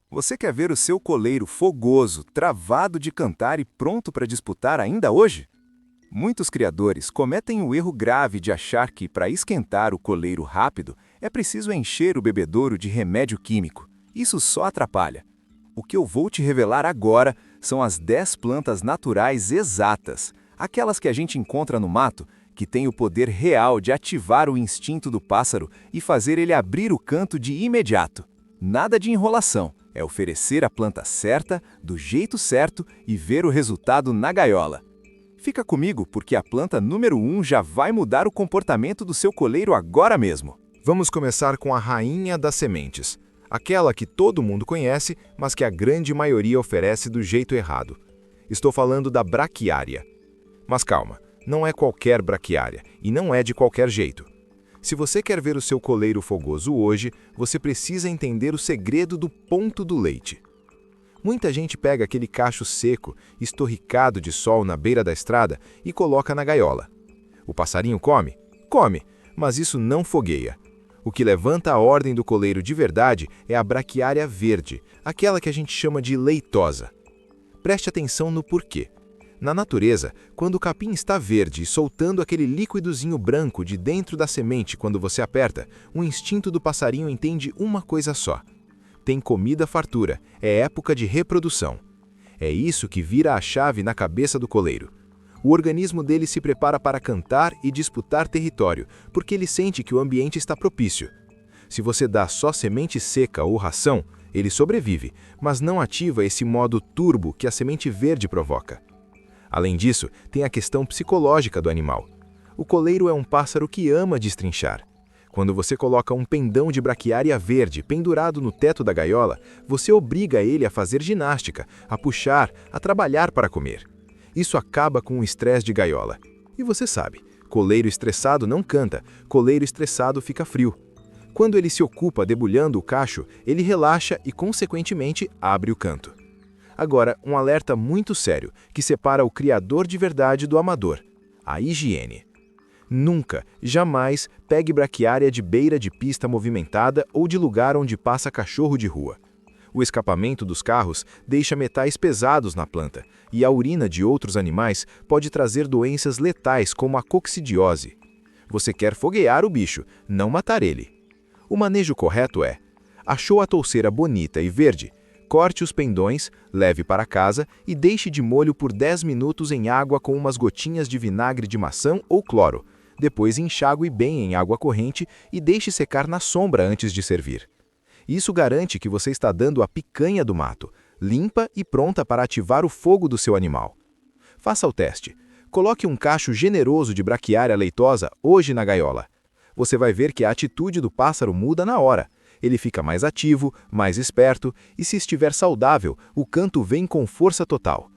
Você quer ver o seu coleiro fogoso, travado de cantar e pronto para disputar ainda hoje? Muitos criadores cometem o erro grave de achar que, para esquentar o coleiro rápido, é preciso encher o bebedouro de remédio químico. Isso só atrapalha. O que eu vou te revelar agora são as 10 plantas naturais exatas, aquelas que a gente encontra no mato, que têm o poder real de ativar o instinto do pássaro e fazer ele abrir o canto de imediato. Nada de enrolação, é oferecer a planta certa, do jeito certo e ver o resultado na gaiola. Fica comigo porque a planta número 1 já vai mudar o comportamento do seu coleiro agora mesmo. Vamos começar com a rainha das sementes, aquela que todo mundo conhece, mas que a grande maioria oferece do jeito errado. Estou falando da braquiária. Mas calma, não é qualquer braquiária e não é de qualquer jeito. Se você quer ver o seu coleiro fogoso hoje, você precisa entender o segredo do ponto do leite. Muita gente pega aquele cacho seco, estorricado de sol na beira da estrada e coloca na gaiola. O passarinho come? Come, mas isso não fogueia. O que levanta a ordem do coleiro de verdade é a braquiária verde, aquela que a gente chama de leitosa. Preste atenção no porquê. Na natureza, quando o capim está verde e soltando aquele líquidozinho branco de dentro da semente quando você aperta, o instinto do passarinho entende uma coisa só. Tem comida fartura, é época de reprodução. É isso que vira a chave na cabeça do coleiro. O organismo dele se prepara para cantar e disputar território, porque ele sente que o ambiente está propício. Se você dá só semente seca ou ração, ele sobrevive, mas não ativa esse modo turbo que a semente verde provoca. Além disso, tem a questão psicológica do animal. O coleiro é um pássaro que ama destrinchar. Quando você coloca um pendão de braquiária verde pendurado no teto da gaiola, você obriga ele a fazer ginástica, a puxar, a trabalhar para comer. Isso acaba com o estresse de gaiola. E você sabe, coleiro estressado não canta, coleiro estressado fica frio. Quando ele se ocupa debulhando o cacho, ele relaxa e, consequentemente, abre o canto. Agora, um alerta muito sério, que separa o criador de verdade do amador: a higiene. Nunca, jamais, pegue braquiária de beira de pista movimentada ou de lugar onde passa cachorro de rua. O escapamento dos carros deixa metais pesados na planta, e a urina de outros animais pode trazer doenças letais como a coccidiose. Você quer foguear o bicho, não matar ele. O manejo correto é: achou a touceira bonita e verde? Corte os pendões, leve para casa e deixe de molho por 10 minutos em água com umas gotinhas de vinagre de maçã ou cloro. Depois enxague bem em água corrente e deixe secar na sombra antes de servir. Isso garante que você está dando a picanha do mato, limpa e pronta para ativar o fogo do seu animal. Faça o teste. Coloque um cacho generoso de braquiária leitosa hoje na gaiola. Você vai ver que a atitude do pássaro muda na hora. Ele fica mais ativo, mais esperto, e se estiver saudável, o canto vem com força total.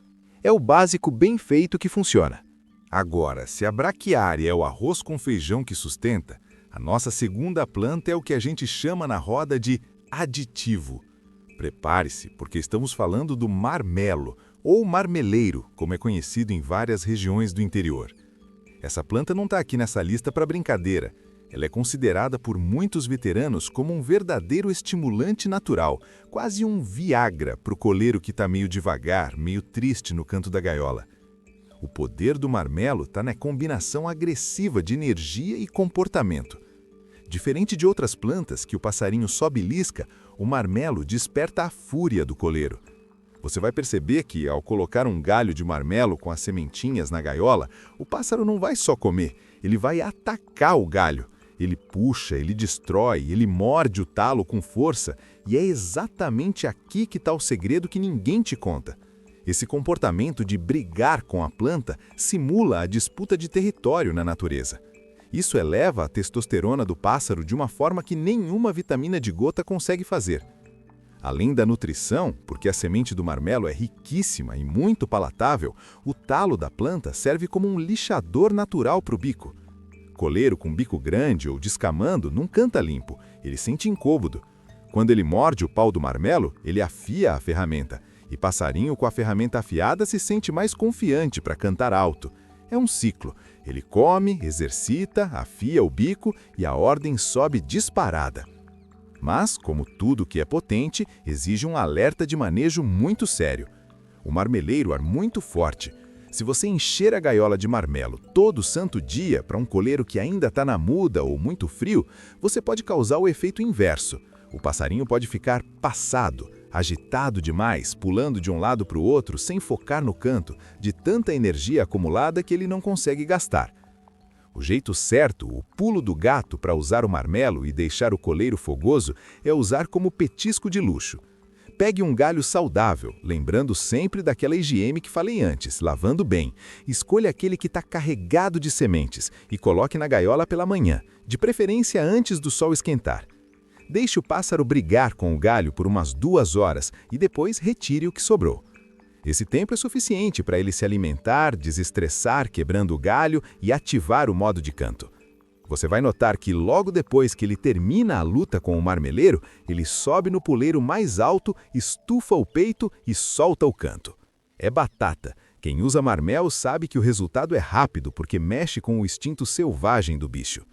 É o básico bem feito que funciona. Agora, se a braquiária é o arroz com feijão que sustenta, a nossa segunda planta é o que a gente chama na roda de aditivo. Prepare-se, porque estamos falando do marmelo, ou marmeleiro, como é conhecido em várias regiões do interior. Essa planta não está aqui nessa lista para brincadeira. Ela é considerada por muitos veteranos como um verdadeiro estimulante natural, quase um Viagra para o coleiro que está meio devagar, meio triste no canto da gaiola. O poder do marmelo está na combinação agressiva de energia e comportamento. Diferente de outras plantas que o passarinho só belisca, o marmelo desperta a fúria do coleiro. Você vai perceber que, ao colocar um galho de marmelo com as sementinhas na gaiola, o pássaro não vai só comer, ele vai atacar o galho. Ele puxa, ele destrói, ele morde o talo com força, e é exatamente aqui que está o segredo que ninguém te conta. Esse comportamento de brigar com a planta simula a disputa de território na natureza. Isso eleva a testosterona do pássaro de uma forma que nenhuma vitamina de gota consegue fazer. Além da nutrição, porque a semente do marmelo é riquíssima e muito palatável, o talo da planta serve como um lixador natural para o bico. Coleiro com bico grande ou descamando não canta limpo, ele sente incômodo. Quando ele morde o pau do marmelo, ele afia a ferramenta, e passarinho com a ferramenta afiada se sente mais confiante para cantar alto. É um ciclo, ele come, exercita, afia o bico e a ordem sobe disparada. Mas, como tudo que é potente, exige um alerta de manejo muito sério. O marmeleiro é muito forte. Se você encher a gaiola de marmelo todo santo dia para um coleiro que ainda está na muda ou muito frio, você pode causar o efeito inverso. O passarinho pode ficar passado, agitado demais, pulando de um lado para o outro sem focar no canto, de tanta energia acumulada que ele não consegue gastar. O jeito certo, o pulo do gato para usar o marmelo e deixar o coleiro fogoso, é usar como petisco de luxo. Pegue um galho saudável, lembrando sempre daquela higiene que falei antes, lavando bem. Escolha aquele que está carregado de sementes e coloque na gaiola pela manhã, de preferência antes do sol esquentar. Deixe o pássaro brigar com o galho por umas 2 horas e depois retire o que sobrou. Esse tempo é suficiente para ele se alimentar, desestressar, quebrando o galho e ativar o modo de canto. Você vai notar que logo depois que ele termina a luta com o marmeleiro, ele sobe no puleiro mais alto, estufa o peito e solta o canto. É batata. Quem usa marmel sabe que o resultado é rápido porque mexe com o instinto selvagem do bicho.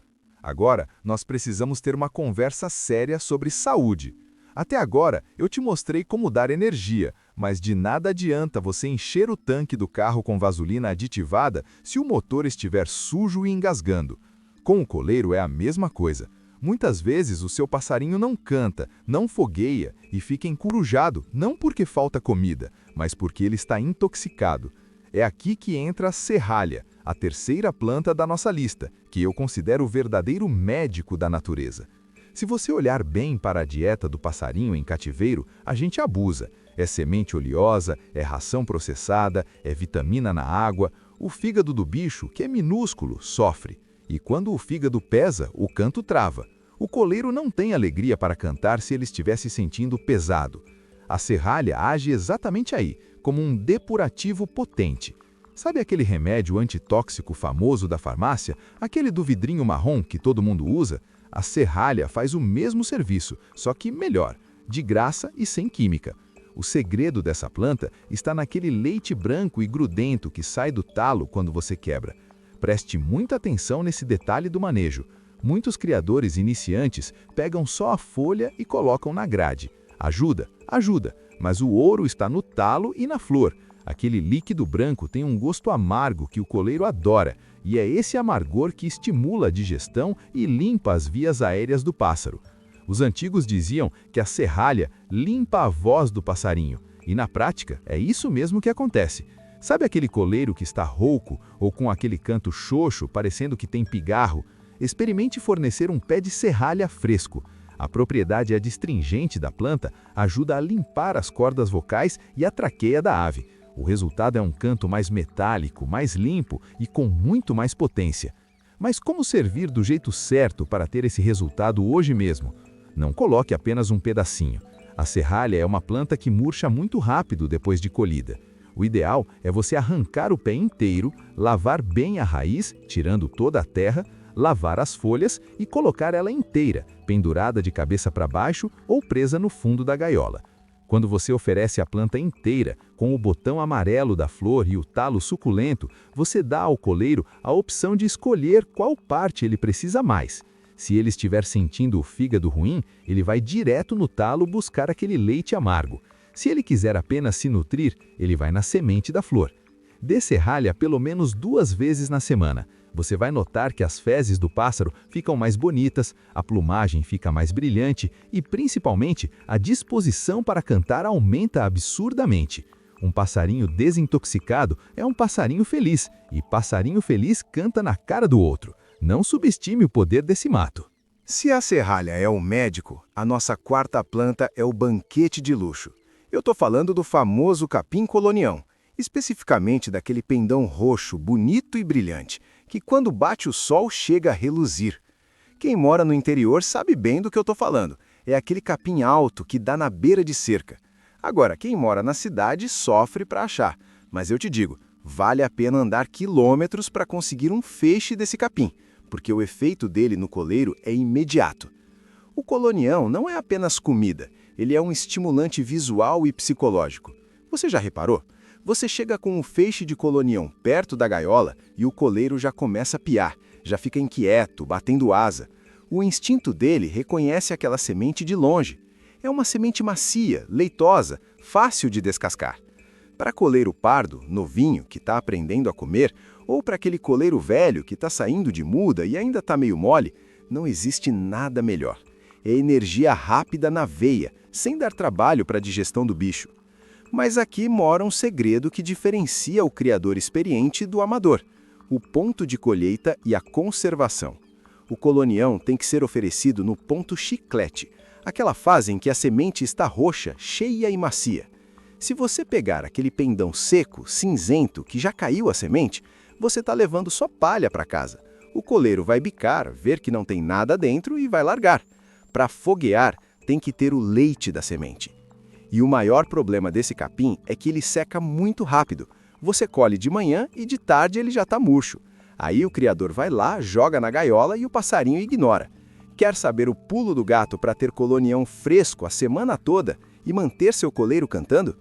Agora, nós precisamos ter uma conversa séria sobre saúde. Até agora, eu te mostrei como dar energia, mas de nada adianta você encher o tanque do carro com vaselina aditivada se o motor estiver sujo e engasgando. Com o coleiro é a mesma coisa. Muitas vezes o seu passarinho não canta, não fogueia e fica encurujado, não porque falta comida, mas porque ele está intoxicado. É aqui que entra a serralha, a terceira planta da nossa lista, que eu considero o verdadeiro médico da natureza. Se você olhar bem para a dieta do passarinho em cativeiro, a gente abusa. É semente oleosa, é ração processada, é vitamina na água. O fígado do bicho, que é minúsculo, sofre. E quando o fígado pesa, o canto trava. O coleiro não tem alegria para cantar se ele estiver se sentindo pesado. A serralha age exatamente aí, como um depurativo potente. Sabe aquele remédio antitóxico famoso da farmácia? Aquele do vidrinho marrom que todo mundo usa? A serralha faz o mesmo serviço, só que melhor, de graça e sem química. O segredo dessa planta está naquele leite branco e grudento que sai do talo quando você quebra. Preste muita atenção nesse detalhe do manejo. Muitos criadores iniciantes pegam só a folha e colocam na grade. Ajuda, ajuda, mas o ouro está no talo e na flor. Aquele líquido branco tem um gosto amargo que o coleiro adora, e é esse amargor que estimula a digestão e limpa as vias aéreas do pássaro. Os antigos diziam que a serralha limpa a voz do passarinho, e na prática é isso mesmo que acontece. Sabe aquele coleiro que está rouco ou com aquele canto xoxo, parecendo que tem pigarro? Experimente fornecer um pé de serralha fresco. A propriedade adstringente da planta ajuda a limpar as cordas vocais e a traqueia da ave. O resultado é um canto mais metálico, mais limpo e com muito mais potência. Mas como servir do jeito certo para ter esse resultado hoje mesmo? Não coloque apenas um pedacinho. A serralha é uma planta que murcha muito rápido depois de colhida. O ideal é você arrancar o pé inteiro, lavar bem a raiz, tirando toda a terra, lavar as folhas e colocar ela inteira, pendurada de cabeça para baixo ou presa no fundo da gaiola. Quando você oferece a planta inteira, com o botão amarelo da flor e o talo suculento, você dá ao coleiro a opção de escolher qual parte ele precisa mais. Se ele estiver sentindo o fígado ruim, ele vai direto no talo buscar aquele leite amargo. Se ele quiser apenas se nutrir, ele vai na semente da flor. Dê serralha pelo menos 2 vezes na semana. Você vai notar que as fezes do pássaro ficam mais bonitas, a plumagem fica mais brilhante e, principalmente, a disposição para cantar aumenta absurdamente. Um passarinho desintoxicado é um passarinho feliz, e passarinho feliz canta na cara do outro. Não subestime o poder desse mato. Se a serralha é o médico, a nossa quarta planta é o banquete de luxo. Eu estou falando do famoso capim colonião, especificamente daquele pendão roxo, bonito e brilhante, que quando bate o sol chega a reluzir. Quem mora no interior sabe bem do que eu estou falando. É aquele capim alto que dá na beira de cerca. Agora, quem mora na cidade sofre para achar. Mas eu te digo, vale a pena andar quilômetros para conseguir um feixe desse capim, porque o efeito dele no coleiro é imediato. O colonião não é apenas comida, ele é um estimulante visual e psicológico. Você já reparou? Você chega com um feixe de colonião perto da gaiola e o coleiro já começa a piar, já fica inquieto, batendo asa. O instinto dele reconhece aquela semente de longe. É uma semente macia, leitosa, fácil de descascar. Para coleiro pardo, novinho, que está aprendendo a comer, ou para aquele coleiro velho que está saindo de muda e ainda está meio mole, não existe nada melhor. É energia rápida na veia, sem dar trabalho para a digestão do bicho. Mas aqui mora um segredo que diferencia o criador experiente do amador: o ponto de colheita e a conservação. O colonião tem que ser oferecido no ponto chiclete, aquela fase em que a semente está roxa, cheia e macia. Se você pegar aquele pendão seco, cinzento, que já caiu a semente, você está levando só palha para casa. O coleiro vai bicar, ver que não tem nada dentro e vai largar. Para foguear, tem que ter o leite da semente. E o maior problema desse capim é que ele seca muito rápido. Você colhe de manhã e de tarde ele já está murcho. Aí o criador vai lá, joga na gaiola e o passarinho ignora. Quer saber o pulo do gato para ter colonião fresco a semana toda e manter seu coleiro cantando?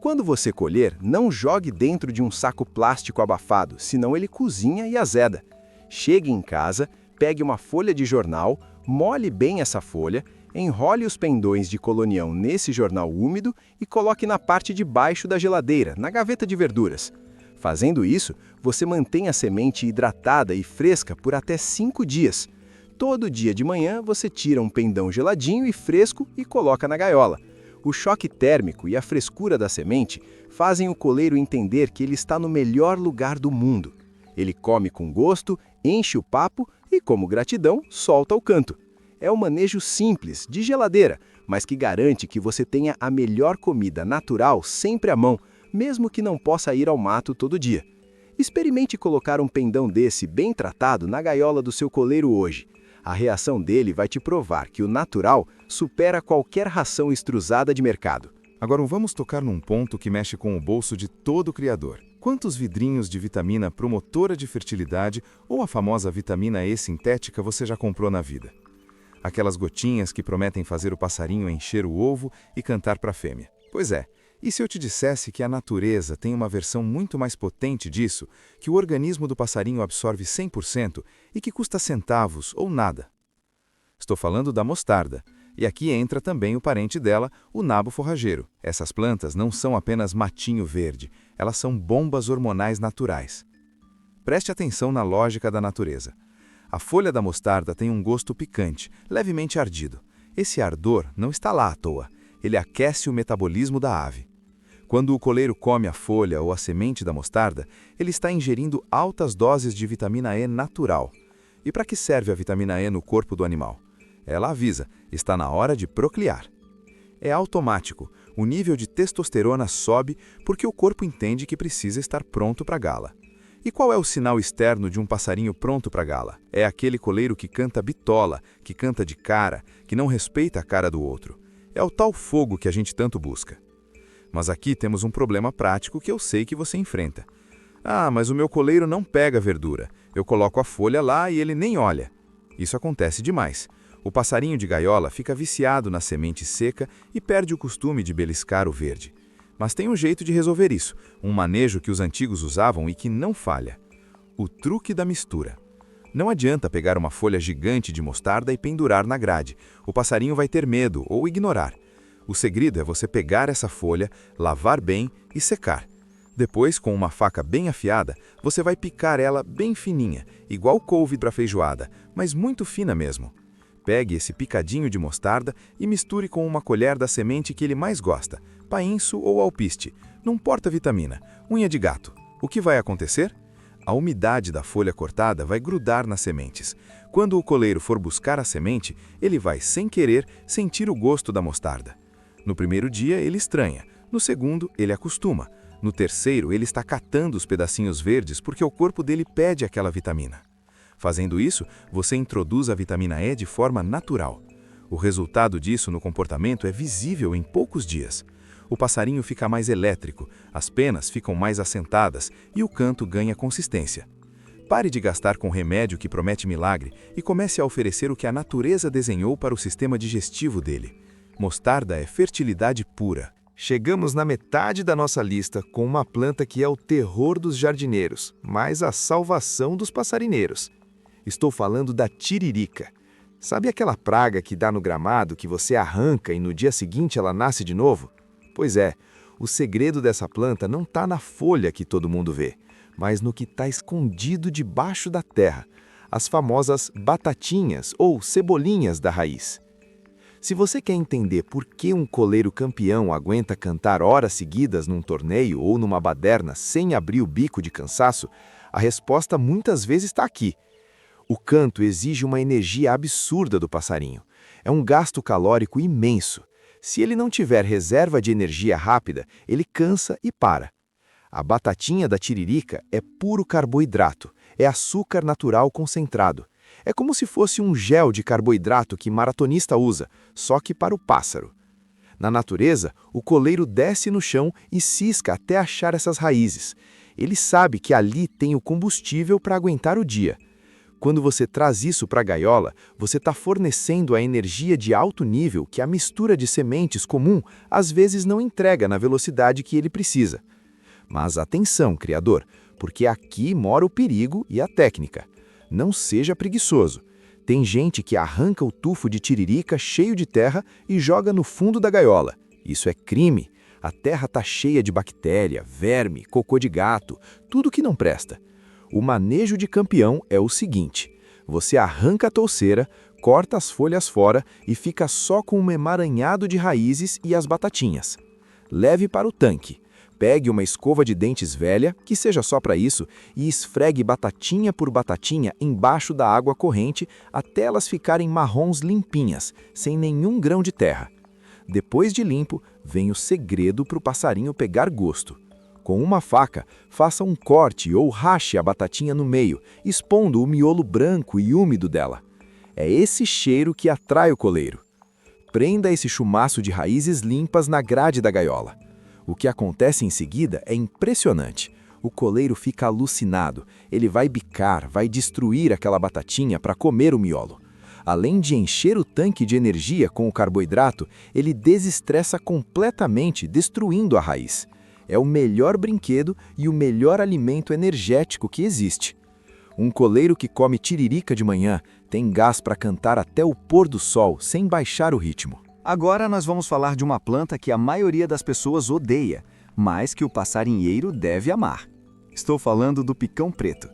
Quando você colher, não jogue dentro de um saco plástico abafado, senão ele cozinha e azeda. Chegue em casa, pegue uma folha de jornal, molhe bem essa folha, enrole os pendões de colonião nesse jornal úmido e coloque na parte de baixo da geladeira, na gaveta de verduras. Fazendo isso, você mantém a semente hidratada e fresca por até 5 dias. Todo dia de manhã você tira um pendão geladinho e fresco e coloca na gaiola. O choque térmico e a frescura da semente fazem o coleiro entender que ele está no melhor lugar do mundo. Ele come com gosto, enche o papo e, como gratidão, solta o canto. É um manejo simples, de geladeira, mas que garante que você tenha a melhor comida natural sempre à mão, mesmo que não possa ir ao mato todo dia. Experimente colocar um pendão desse bem tratado na gaiola do seu coleiro hoje. A reação dele vai te provar que o natural supera qualquer ração extrusada de mercado. Agora vamos tocar num ponto que mexe com o bolso de todo criador. Quantos vidrinhos de vitamina promotora de fertilidade ou a famosa vitamina E sintética você já comprou na vida? Aquelas gotinhas que prometem fazer o passarinho encher o ovo e cantar para a fêmea. Pois é, e se eu te dissesse que a natureza tem uma versão muito mais potente disso, que o organismo do passarinho absorve 100% e que custa centavos ou nada? Estou falando da mostarda. E aqui entra também o parente dela, o nabo forrageiro. Essas plantas não são apenas matinho verde, elas são bombas hormonais naturais. Preste atenção na lógica da natureza. A folha da mostarda tem um gosto picante, levemente ardido. Esse ardor não está lá à toa, ele aquece o metabolismo da ave. Quando o coleiro come a folha ou a semente da mostarda, ele está ingerindo altas doses de vitamina E natural. E para que serve a vitamina E no corpo do animal? Ela avisa, está na hora de procriar. É automático, o nível de testosterona sobe porque o corpo entende que precisa estar pronto para a gala. E qual é o sinal externo de um passarinho pronto para a gala? É aquele coleiro que canta bitola, que canta de cara, que não respeita a cara do outro. É o tal fogo que a gente tanto busca. Mas aqui temos um problema prático que eu sei que você enfrenta. Ah, mas o meu coleiro não pega verdura. Eu coloco a folha lá e ele nem olha. Isso acontece demais. O passarinho de gaiola fica viciado na semente seca e perde o costume de beliscar o verde. Mas tem um jeito de resolver isso, um manejo que os antigos usavam e que não falha. O truque da mistura. Não adianta pegar uma folha gigante de mostarda e pendurar na grade. O passarinho vai ter medo ou ignorar. O segredo é você pegar essa folha, lavar bem e secar. Depois, com uma faca bem afiada, você vai picar ela bem fininha, igual couve para feijoada, mas muito fina mesmo. Pegue esse picadinho de mostarda e misture com uma colher da semente que ele mais gosta, painço ou alpiste, num porta-vitamina, unha de gato. O que vai acontecer? A umidade da folha cortada vai grudar nas sementes. Quando o coleiro for buscar a semente, ele vai, sem querer, sentir o gosto da mostarda. No primeiro dia, ele estranha. No segundo, ele acostuma. No terceiro, ele está catando os pedacinhos verdes porque o corpo dele pede aquela vitamina. Fazendo isso, você introduz a vitamina E de forma natural. O resultado disso no comportamento é visível em poucos dias. O passarinho fica mais elétrico, as penas ficam mais assentadas e o canto ganha consistência. Pare de gastar com remédio que promete milagre e comece a oferecer o que a natureza desenhou para o sistema digestivo dele. Mostarda é fertilidade pura. Chegamos na metade da nossa lista com uma planta que é o terror dos jardineiros, mas a salvação dos passarineiros. Estou falando da tiririca. Sabe aquela praga que dá no gramado que você arranca e no dia seguinte ela nasce de novo? Pois é, o segredo dessa planta não está na folha que todo mundo vê, mas no que está escondido debaixo da terra, as famosas batatinhas ou cebolinhas da raiz. Se você quer entender por que um coleiro campeão aguenta cantar horas seguidas num torneio ou numa baderna sem abrir o bico de cansaço, a resposta muitas vezes está aqui. O canto exige uma energia absurda do passarinho. É um gasto calórico imenso. Se ele não tiver reserva de energia rápida, ele cansa e para. A batatinha da tiririca é puro carboidrato, é açúcar natural concentrado. É como se fosse um gel de carboidrato que maratonista usa, só que para o pássaro. Na natureza, o coleiro desce no chão e cisca até achar essas raízes. Ele sabe que ali tem o combustível para aguentar o dia. Quando você traz isso para a gaiola, você está fornecendo a energia de alto nível que a mistura de sementes comum às vezes não entrega na velocidade que ele precisa. Mas atenção, criador, porque aqui mora o perigo e a técnica. Não seja preguiçoso. Tem gente que arranca o tufo de tiririca cheio de terra e joga no fundo da gaiola. Isso é crime. A terra está cheia de bactéria, verme, cocô de gato, tudo que não presta. O manejo de campeão é o seguinte: você arranca a touceira, corta as folhas fora e fica só com um emaranhado de raízes e as batatinhas. Leve para o tanque. Pegue uma escova de dentes velha, que seja só para isso, e esfregue batatinha por batatinha embaixo da água corrente até elas ficarem marrons limpinhas, sem nenhum grão de terra. Depois de limpo, vem o segredo para o passarinho pegar gosto. Com uma faca, faça um corte ou rache a batatinha no meio, expondo o miolo branco e úmido dela. É esse cheiro que atrai o coleiro. Prenda esse chumaço de raízes limpas na grade da gaiola. O que acontece em seguida é impressionante. O coleiro fica alucinado. Ele vai bicar, vai destruir aquela batatinha para comer o miolo. Além de encher o tanque de energia com o carboidrato, ele desestressa completamente, destruindo a raiz. É o melhor brinquedo e o melhor alimento energético que existe. Um coleiro que come tiririca de manhã tem gás para cantar até o pôr do sol, sem baixar o ritmo. Agora nós vamos falar de uma planta que a maioria das pessoas odeia, mas que o passarinheiro deve amar. Estou falando do picão preto.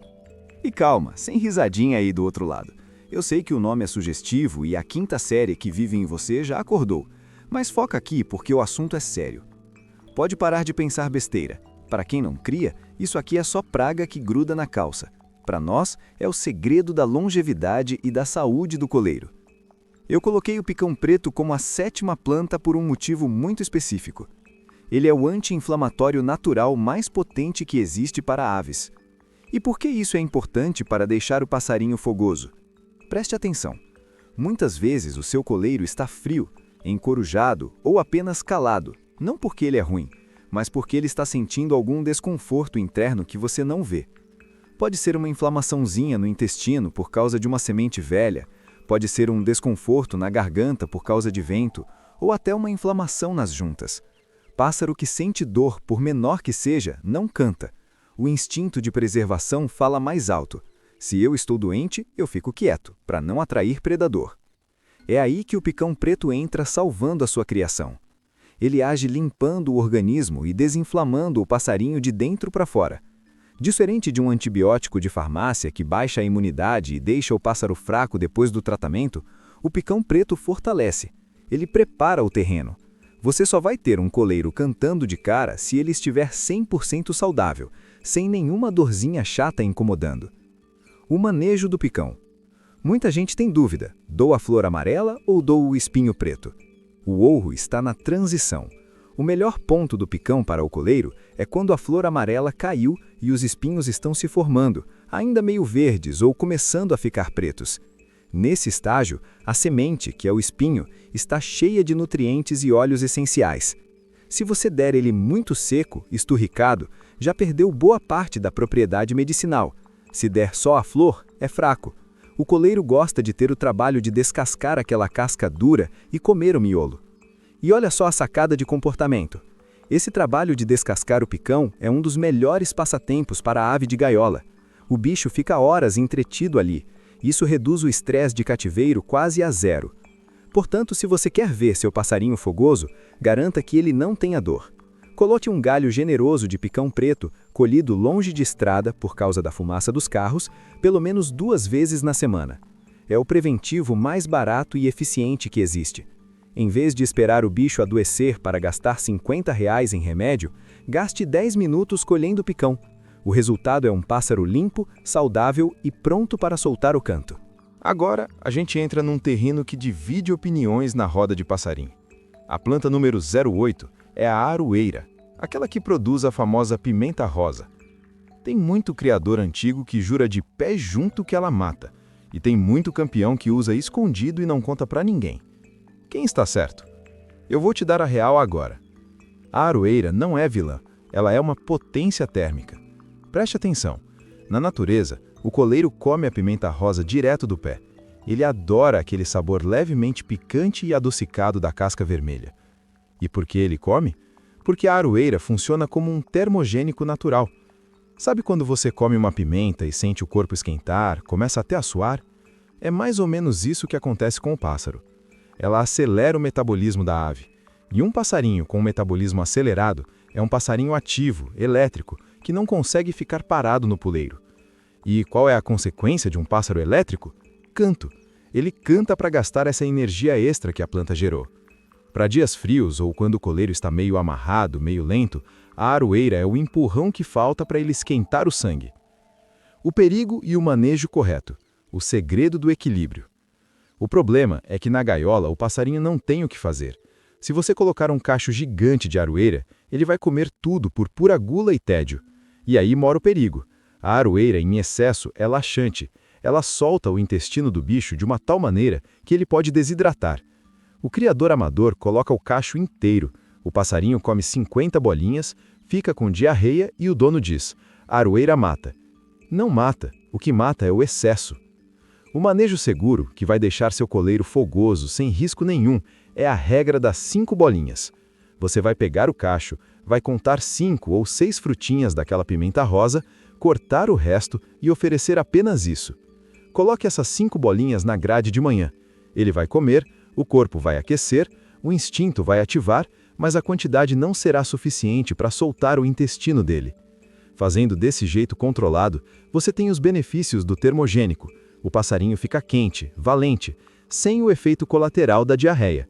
E calma, sem risadinha aí do outro lado. Eu sei que o nome é sugestivo e a quinta série que vive em você já acordou, mas foca aqui porque o assunto é sério. Pode parar de pensar besteira. Para quem não cria, isso aqui é só praga que gruda na calça. Para nós, é o segredo da longevidade e da saúde do coleiro. Eu coloquei o picão preto como a 7ª planta por um motivo muito específico. Ele é o anti-inflamatório natural mais potente que existe para aves. E por que isso é importante para deixar o passarinho fogoso? Preste atenção. Muitas vezes o seu coleiro está frio, encorujado ou apenas calado, não porque ele é ruim, mas porque ele está sentindo algum desconforto interno que você não vê. Pode ser uma inflamaçãozinha no intestino por causa de uma semente velha, pode ser um desconforto na garganta por causa de vento, ou até uma inflamação nas juntas. Pássaro que sente dor, por menor que seja, não canta. O instinto de preservação fala mais alto. Se eu estou doente, eu fico quieto, para não atrair predador. É aí que o picão preto entra salvando a sua criação. Ele age limpando o organismo e desinflamando o passarinho de dentro para fora. Diferente de um antibiótico de farmácia que baixa a imunidade e deixa o pássaro fraco depois do tratamento, o picão preto fortalece. Ele prepara o terreno. Você só vai ter um coleiro cantando de cara se ele estiver 100% saudável, sem nenhuma dorzinha chata incomodando. O manejo do picão. Muita gente tem dúvida, dou a flor amarela ou dou o espinho preto? O ouro está na transição. O melhor ponto do picão para o coleiro é quando a flor amarela caiu e os espinhos estão se formando, ainda meio verdes ou começando a ficar pretos. Nesse estágio, a semente, que é o espinho, está cheia de nutrientes e óleos essenciais. Se você der ele muito seco, esturricado, já perdeu boa parte da propriedade medicinal. Se der só a flor, é fraco. O coleiro gosta de ter o trabalho de descascar aquela casca dura e comer o miolo. E olha só a sacada de comportamento. Esse trabalho de descascar o picão é um dos melhores passatempos para a ave de gaiola. O bicho fica horas entretido ali. Isso reduz o estresse de cativeiro quase a zero. Portanto, se você quer ver seu passarinho fogoso, garanta que ele não tenha dor. Coloque um galho generoso de picão preto, colhido longe de estrada por causa da fumaça dos carros, pelo menos 2 vezes na semana. É o preventivo mais barato e eficiente que existe. Em vez de esperar o bicho adoecer para gastar R$ 50 em remédio, gaste 10 minutos colhendo picão. O resultado é um pássaro limpo, saudável e pronto para soltar o canto. Agora, a gente entra num terreno que divide opiniões na roda de passarinho. A planta número 08 é a aroeira, aquela que produz a famosa pimenta rosa. Tem muito criador antigo que jura de pé junto que ela mata, e tem muito campeão que usa escondido e não conta pra ninguém. Quem está certo? Eu vou te dar a real agora. A aroeira não é vilã, ela é uma potência térmica. Preste atenção, na natureza, o coleiro come a pimenta rosa direto do pé. Ele adora aquele sabor levemente picante e adocicado da casca vermelha. E por que ele come? Porque a aroeira funciona como um termogênico natural. Sabe quando você come uma pimenta e sente o corpo esquentar, começa até a suar? É mais ou menos isso que acontece com o pássaro. Ela acelera o metabolismo da ave. E um passarinho com um metabolismo acelerado é um passarinho ativo, elétrico, que não consegue ficar parado no puleiro. E qual é a consequência de um pássaro elétrico? Canto. Ele canta para gastar essa energia extra que a planta gerou. Para dias frios ou quando o coleiro está meio amarrado, meio lento, a aroeira é o empurrão que falta para ele esquentar o sangue. O perigo e o manejo correto. O segredo do equilíbrio. O problema é que na gaiola o passarinho não tem o que fazer. Se você colocar um cacho gigante de aroeira, ele vai comer tudo por pura gula e tédio. E aí mora o perigo. A aroeira, em excesso, é laxante. Ela solta o intestino do bicho de uma tal maneira que ele pode desidratar. O criador amador coloca o cacho inteiro. O passarinho come 50 bolinhas, fica com diarreia e o dono diz: a aroeira mata. Não mata. O que mata é o excesso. O manejo seguro, que vai deixar seu coleiro fogoso, sem risco nenhum, é a regra das 5 bolinhas. Você vai pegar o cacho, vai contar 5 ou 6 frutinhas daquela pimenta rosa, cortar o resto e oferecer apenas isso. Coloque essas 5 bolinhas na grade de manhã. Ele vai comer, o corpo vai aquecer, o instinto vai ativar, mas a quantidade não será suficiente para soltar o intestino dele. Fazendo desse jeito controlado, você tem os benefícios do termogênico. O passarinho fica quente, valente, sem o efeito colateral da diarreia.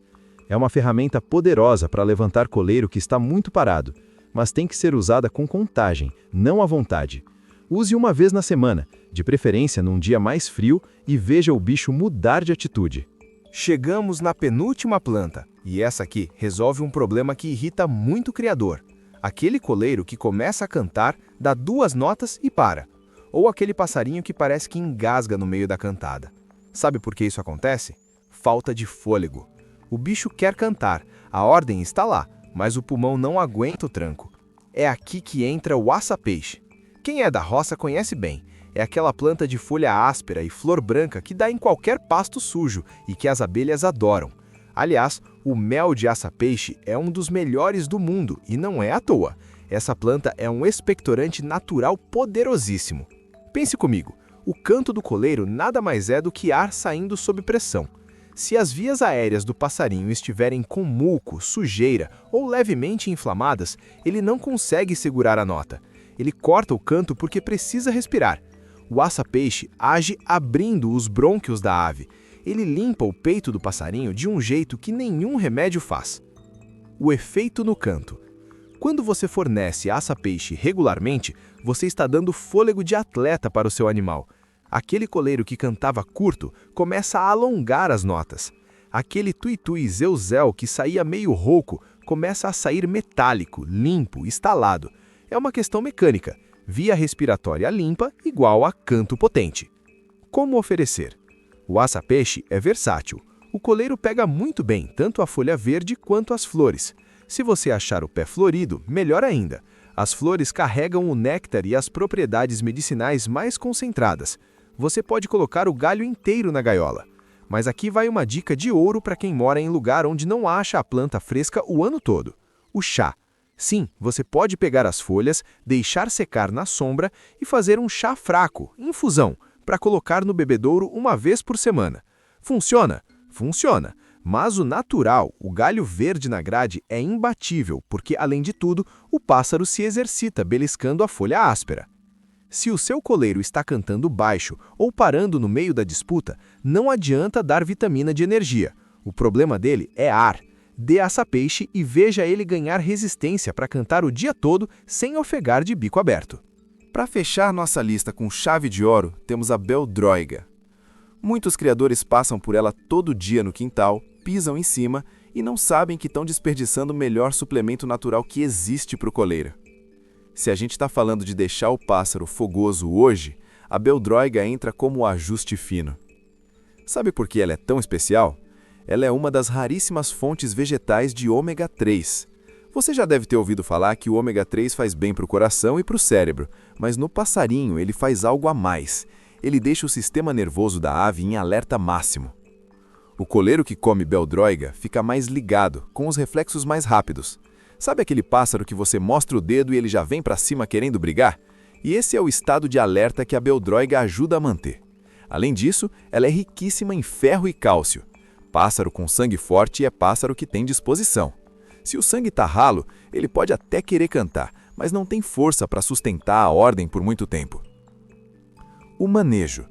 É uma ferramenta poderosa para levantar coleiro que está muito parado, mas tem que ser usada com contagem, não à vontade. Use uma vez na semana, de preferência num dia mais frio, e veja o bicho mudar de atitude. Chegamos na penúltima planta, e essa aqui resolve um problema que irrita muito o criador. Aquele coleiro que começa a cantar, dá 2 notas e para. Ou aquele passarinho que parece que engasga no meio da cantada. Sabe por que isso acontece? Falta de fôlego. O bicho quer cantar, a ordem está lá, mas o pulmão não aguenta o tranco. É aqui que entra o aça-peixe. Quem é da roça conhece bem. É aquela planta de folha áspera e flor branca que dá em qualquer pasto sujo e que as abelhas adoram. Aliás, o mel de aça-peixe é um dos melhores do mundo e não é à toa. Essa planta é um expectorante natural poderosíssimo. Pense comigo, o canto do coleiro nada mais é do que ar saindo sob pressão. Se as vias aéreas do passarinho estiverem com muco, sujeira ou levemente inflamadas, ele não consegue segurar a nota. Ele corta o canto porque precisa respirar. O aça-peixe age abrindo os brônquios da ave. Ele limpa o peito do passarinho de um jeito que nenhum remédio faz. O efeito no canto. Quando você fornece aça-peixe regularmente, você está dando fôlego de atleta para o seu animal. Aquele coleiro que cantava curto começa a alongar as notas. Aquele tui-tui zeu-zeu que saía meio rouco começa a sair metálico, limpo, estalado. É uma questão mecânica. Via respiratória limpa igual a canto potente. Como oferecer? O aça-peixe é versátil. O coleiro pega muito bem tanto a folha verde quanto as flores. Se você achar o pé florido, melhor ainda. As flores carregam o néctar e as propriedades medicinais mais concentradas. Você pode colocar o galho inteiro na gaiola. Mas aqui vai uma dica de ouro para quem mora em lugar onde não acha a planta fresca o ano todo. O chá. Sim, você pode pegar as folhas, deixar secar na sombra e fazer um chá fraco, infusão, para colocar no bebedouro uma vez por semana. Funciona? Funciona. Mas o natural, o galho verde na grade, é imbatível, porque, além de tudo, o pássaro se exercita beliscando a folha áspera. Se o seu coleiro está cantando baixo ou parando no meio da disputa, não adianta dar vitamina de energia. O problema dele é ar. Dê aça-peixe e veja ele ganhar resistência para cantar o dia todo sem ofegar de bico aberto. Para fechar nossa lista com chave de ouro, temos a beldroiga. Muitos criadores passam por ela todo dia no quintal, pisam em cima e não sabem que estão desperdiçando o melhor suplemento natural que existe para o coleiro. Se a gente está falando de deixar o pássaro fogoso hoje, a beldroiga entra como o ajuste fino. Sabe por que ela é tão especial? Ela é uma das raríssimas fontes vegetais de ômega 3. Você já deve ter ouvido falar que o ômega 3 faz bem para o coração e para o cérebro, mas no passarinho ele faz algo a mais. Ele deixa o sistema nervoso da ave em alerta máximo. O coleiro que come beldroiga fica mais ligado, com os reflexos mais rápidos. Sabe aquele pássaro que você mostra o dedo e ele já vem para cima querendo brigar? E esse é o estado de alerta que a beldroiga ajuda a manter. Além disso, ela é riquíssima em ferro e cálcio. Pássaro com sangue forte é pássaro que tem disposição. Se o sangue está ralo, ele pode até querer cantar, mas não tem força para sustentar a ordem por muito tempo. O manejo.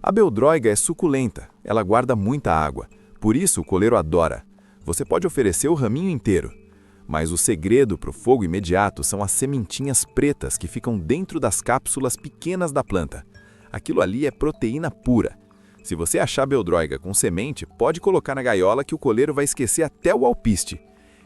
A beldroiga é suculenta, ela guarda muita água, por isso o coleiro adora. Você pode oferecer o raminho inteiro. Mas o segredo para o fogo imediato são as sementinhas pretas que ficam dentro das cápsulas pequenas da planta. Aquilo ali é proteína pura. Se você achar beldroiga com semente, pode colocar na gaiola que o coleiro vai esquecer até o alpiste.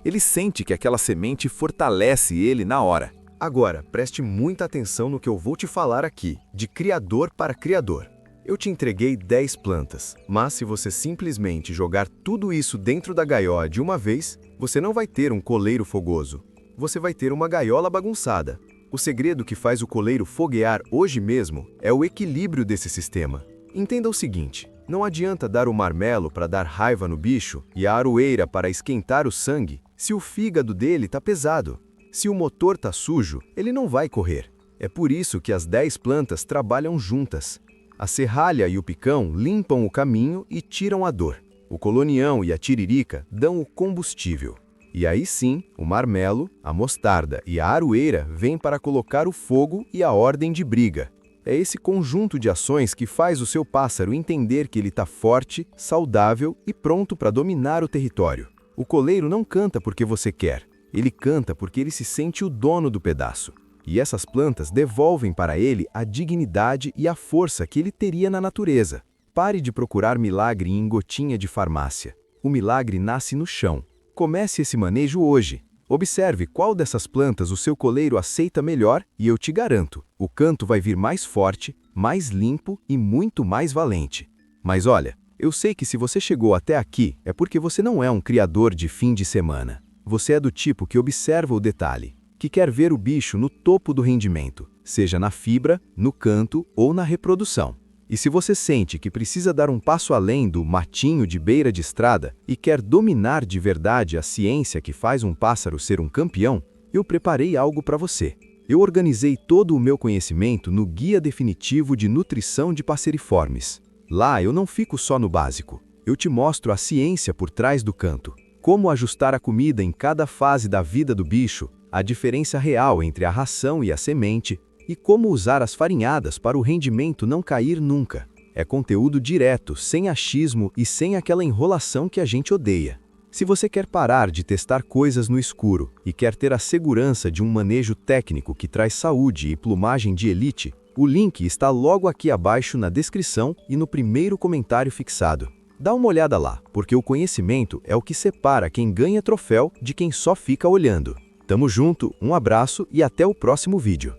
Ele sente que aquela semente fortalece ele na hora. Agora, preste muita atenção no que eu vou te falar aqui, de criador para criador. Eu te entreguei 10 plantas, mas se você simplesmente jogar tudo isso dentro da gaiola de uma vez, você não vai ter um coleiro fogoso. Você vai ter uma gaiola bagunçada. O segredo que faz o coleiro foguear hoje mesmo é o equilíbrio desse sistema. Entenda o seguinte, não adianta dar o marmelo para dar raiva no bicho e a aroeira para esquentar o sangue se o fígado dele está pesado. Se o motor está sujo, ele não vai correr. É por isso que as 10 plantas trabalham juntas. A serralha e o picão limpam o caminho e tiram a dor. O colonião e a tiririca dão o combustível. E aí sim, o marmelo, a mostarda e a aroeira vêm para colocar o fogo e a ordem de briga. É esse conjunto de ações que faz o seu pássaro entender que ele está forte, saudável e pronto para dominar o território. O coleiro não canta porque você quer. Ele canta porque ele se sente o dono do pedaço. E essas plantas devolvem para ele a dignidade e a força que ele teria na natureza. Pare de procurar milagre em gotinha de farmácia. O milagre nasce no chão. Comece esse manejo hoje. Observe qual dessas plantas o seu coleiro aceita melhor e eu te garanto, o canto vai vir mais forte, mais limpo e muito mais valente. Mas olha, eu sei que se você chegou até aqui é porque você não é um criador de fim de semana. Você é do tipo que observa o detalhe, que quer ver o bicho no topo do rendimento, seja na fibra, no canto ou na reprodução. E se você sente que precisa dar um passo além do matinho de beira de estrada e quer dominar de verdade a ciência que faz um pássaro ser um campeão, eu preparei algo para você. Eu organizei todo o meu conhecimento no Guia Definitivo de Nutrição de Passeriformes. Lá eu não fico só no básico. Eu te mostro a ciência por trás do canto, como ajustar a comida em cada fase da vida do bicho, a diferença real entre a ração e a semente, e como usar as farinhadas para o rendimento não cair nunca. É conteúdo direto, sem achismo e sem aquela enrolação que a gente odeia. Se você quer parar de testar coisas no escuro e quer ter a segurança de um manejo técnico que traz saúde e plumagem de elite, o link está logo aqui abaixo na descrição e no primeiro comentário fixado. Dá uma olhada lá, porque o conhecimento é o que separa quem ganha troféu de quem só fica olhando. Tamo junto, um abraço e até o próximo vídeo.